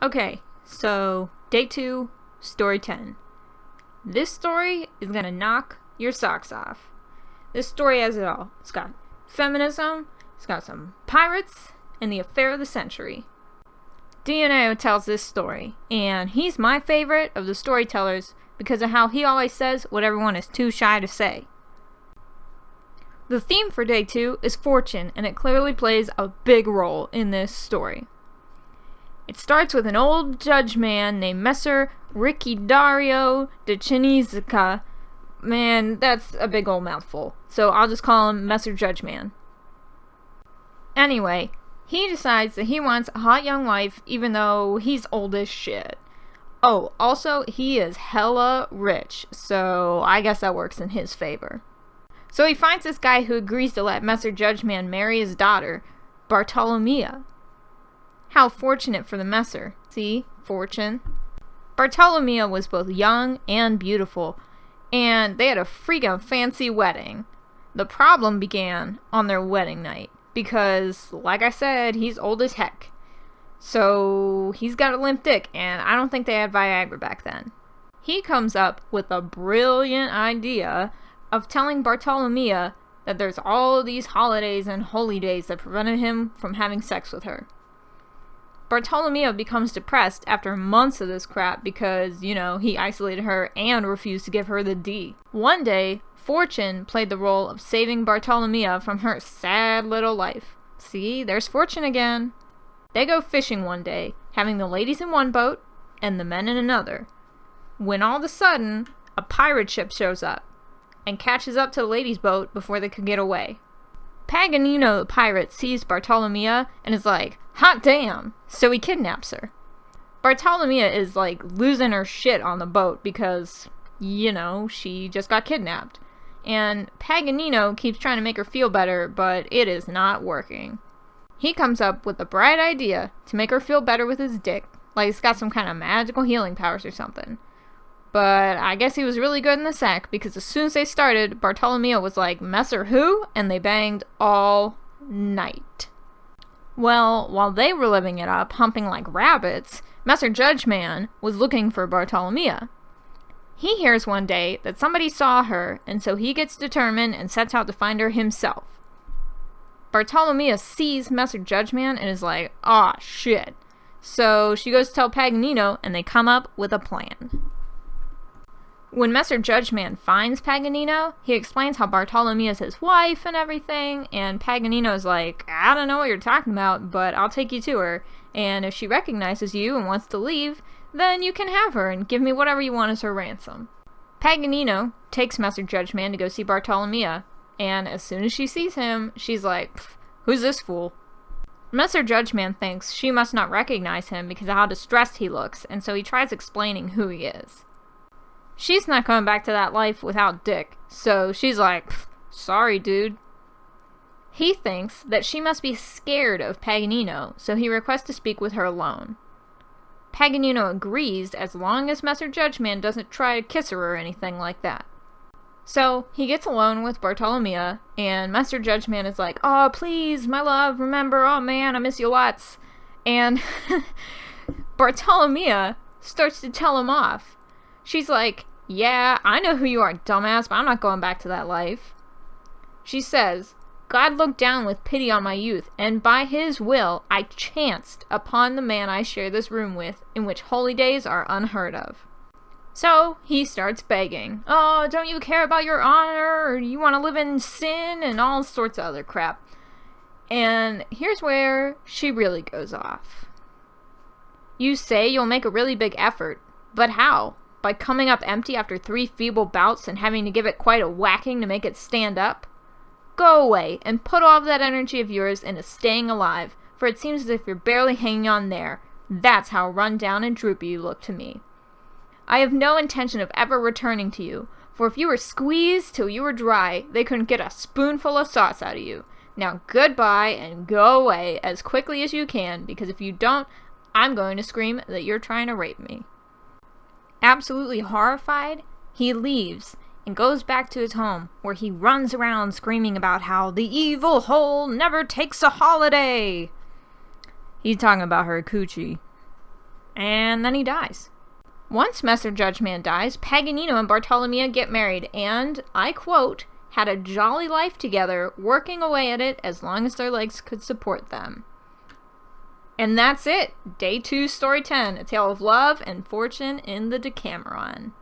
Okay, so day 2, story 10. This story is gonna knock your socks off. This story has it all. It's got feminism, it's got some pirates, and the affair of the century. DNA tells this story, and he's my favorite of the storytellers because of how he always says what everyone is too shy to say. The theme for day 2 is fortune, and it clearly plays a big role in this story. It starts with an old judge man named Messer Riccidario de Cinizica. Man, that's a big old mouthful, so I'll just call him Messer Judge Man. Anyway, he decides that he wants a hot young wife even though he's old as shit. Oh, also, he is hella rich, so I guess that works in his favor. So he finds this guy who agrees to let Messer Judge Man marry his daughter, Bartolomea. How fortunate for the Messer. See? Fortune. Bartolomea was both young and beautiful, and they had a freaking fancy wedding. The problem began on their wedding night, because, like I said, he's old as heck. So, he's got a limp dick, and I don't think they had Viagra back then. He comes up with a brilliant idea of telling Bartolomea that there's all these holidays and holy days that prevented him from having sex with her. Bartolomea becomes depressed after months of this crap because, he isolated her and refused to give her the D. One day, Fortune played the role of saving Bartolomea from her sad little life. See, there's Fortune again. They go fishing one day, having the ladies in one boat and the men in another, when all of a sudden, a pirate ship shows up and catches up to the ladies' boat before they could get away. Paganino the pirate sees Bartolomea and is like, hot damn, so he kidnaps her. Bartolomea is like losing her shit on the boat because, she just got kidnapped. And Paganino keeps trying to make her feel better, but it is not working. He comes up with a bright idea to make her feel better with his dick, like it's got some kind of magical healing powers or something. But I guess he was really good in the sack, because as soon as they started, Bartolomea was like, Messer who? And they banged all night. Well, while they were living it up, humping like rabbits, Messer Judge Man was looking for Bartolomea. He hears one day that somebody saw her, and so he gets determined and sets out to find her himself. Bartolomea sees Messer Judge Man and is like, aw, shit. So she goes to tell Paganino, and they come up with a plan. When Messer Judge Man finds Paganino, he explains how Bartolomea is his wife and everything, and Paganino's like, I don't know what you're talking about, but I'll take you to her, and if she recognizes you and wants to leave, then you can have her and give me whatever you want as her ransom. Paganino takes Messer Judge Man to go see Bartolomea, and as soon as she sees him, she's like, who's this fool? Messer Judge Man thinks she must not recognize him because of how distressed he looks, and so he tries explaining who he is. She's not coming back to that life without dick, so she's like, sorry, dude. He thinks that she must be scared of Paganino, so he requests to speak with her alone. Paganino agrees as long as Messer Judge Man doesn't try to kiss her or anything like that. So he gets alone with Bartolomea, and Messer Judge Man is like, oh, please, my love, remember, oh man, I miss you lots. And Bartolomea starts to tell him off. She's like, yeah, I know who you are, dumbass, but I'm not going back to that life. She says, God looked down with pity on my youth, and by his will I chanced upon the man I share this room with, in which holy days are unheard of. So he starts begging, oh, don't you care about your honor, or you want to live in sin, and all sorts of other crap. And here's where she really goes off. You say you'll make a really big effort, but how? By coming up empty after 3 feeble bouts and having to give it quite a whacking to make it stand up? Go away and put all of that energy of yours into staying alive, for it seems as if you're barely hanging on there. That's how run down and droopy you look to me. I have no intention of ever returning to you, for if you were squeezed till you were dry, they couldn't get a spoonful of sauce out of you. Now goodbye and go away as quickly as you can, because if you don't, I'm going to scream that you're trying to rape me. Absolutely horrified, he leaves and goes back to his home, where he runs around screaming about how the evil hole never takes a holiday. He's talking about her coochie. And then he dies. Once Messer Judgeman dies, Paganino and Bartolomeo get married and, I quote, had a jolly life together, working away at it as long as their legs could support them. And that's it. Day 2, Story 10, A Tale of Love and Fortune in the Decameron.